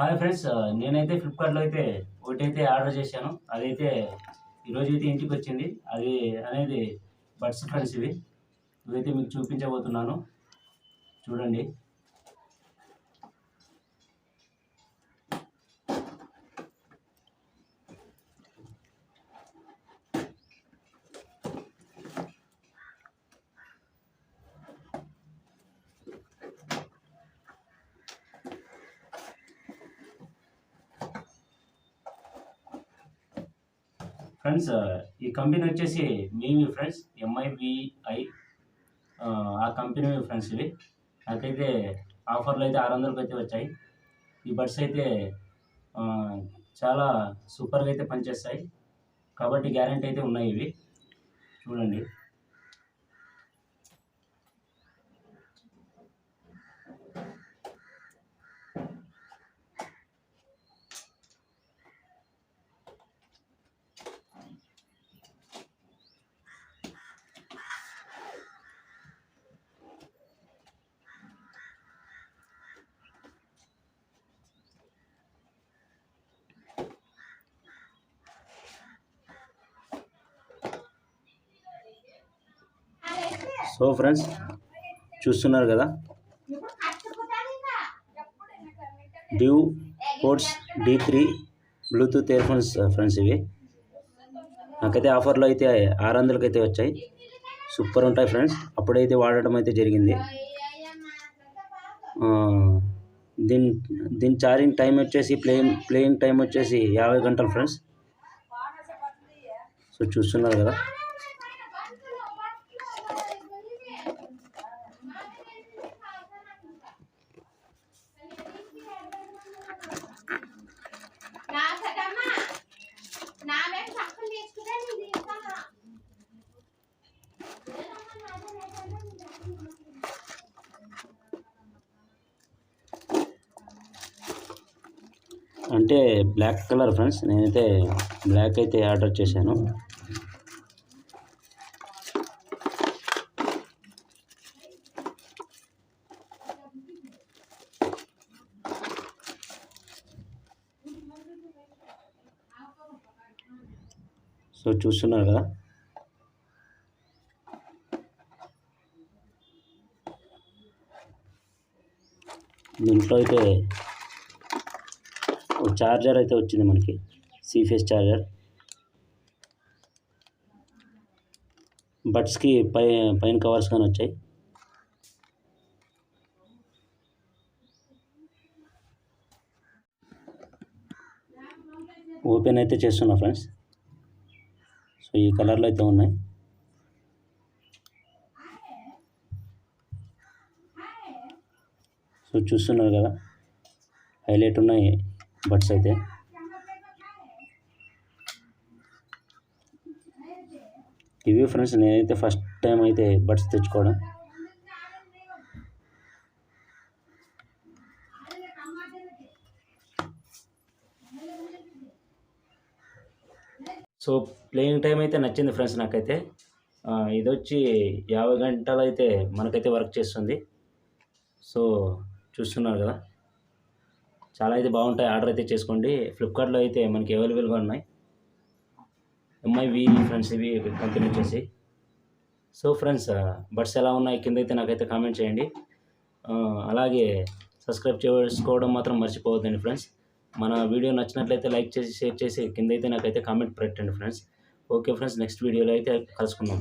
Hi friends, నేనైతే ఫ్లిప్కార్ట్‌లో అయితే ఒకటైతే ఆర్డర్ చేశాను. అదైతే ఈరోజైతే ఇంటికి వచ్చింది. అది అనేది బడ్స్ ఫ్రెండ్స్ ఇవి. ఇవైతే మీకు చూపించబోతున్నాను. చూడండి. ఫ్రెండ్స్, ఈ కంపెనీ వచ్చేసి మీవి ఫ్రెండ్స్, MIVI. ఆ కంపెనీ ఫ్రెండ్స్ ఇవి. నాకైతే ఆఫర్లో అయితే 600కి అయితే వచ్చాయి. ఈ బడ్స్ అయితే చాలా సూపర్గా అయితే పనిచేస్తాయి. కాబట్టి గ్యారెంటీ అయితే ఉన్నాయి ఇవి. చూడండి. సో ఫ్రెండ్స్, చూస్తున్నారు కదా, due ports D3 Bluetooth ear phones friends ఇవి. నాకైతే ఆఫర్లో అయితే 600కి అయితే వచ్చాయి. సూపర్ ఉంటాయి ఫ్రెండ్స్. అప్పుడైతే వాడటం అయితే జరిగింది. దీని ఛార్జింగ్ టైం వచ్చేసి ప్లేయింగ్ టైం వచ్చేసి 50 గంటలు ఫ్రెండ్స్. సో చూస్తున్నారు కదా. అంటే బ్లాక్ కలర్ ఫ్రెండ్స్. నేనైతే బ్లాక్ అయితే ఆర్డర్ చేశాను. సో చూస్తున్నారు కదా. దీంట్లో అయితే ఒక చార్జర్ అయితే వచ్చింది మనకి, C-Phase చార్జర్. బడ్స్కి పైన కవర్స్ కానీ వచ్చాయి. ఓపెన్ అయితే చేస్తున్నా ఫ్రెండ్స్. సో ఈ కలర్లో అయితే ఉన్నాయి. సో చూస్తున్నారు కదా, హైలైట్ ఉన్నాయి బడ్స్ అయితే. ఇవి ఫ్రెండ్స్, నేనైతే ఫస్ట్ టైం అయితే బడ్స్ తెచ్చుకోవడం. సో ప్లేయింగ్ టైం అయితే నచ్చింది ఫ్రెండ్స్ నాకైతే. ఇది వచ్చి 50 గంటలు అయితే మనకైతే వర్క్ చేస్తుంది. సో చూస్తున్నారు కదా, చాలా అయితే బాగుంటాయి. ఆర్డర్ అయితే చేసుకోండి. ఫ్లిప్కార్ట్లో అయితే మనకి అవైలబుల్గా ఉన్నాయి. MIVI ఫ్రెండ్స్ ఇవి కంపెనీ వచ్చేసి. సో ఫ్రెండ్స్, బడ్స్ ఎలా ఉన్నాయి కింద అయితే నాకైతే కామెంట్ చేయండి. అలాగే సబ్స్క్రైబ్ చేసుకోవడం మాత్రం మర్చిపోవద్దండి ఫ్రెండ్స్. మన వీడియో నచ్చినట్లయితే లైక్ చేసి, షేర్ చేసి, కింద అయితే నాకైతే కామెంట్ పెట్టండి ఫ్రెండ్స్. ఓకే ఫ్రెండ్స్, నెక్స్ట్ వీడియోలో అయితే కలుసుకుందాం.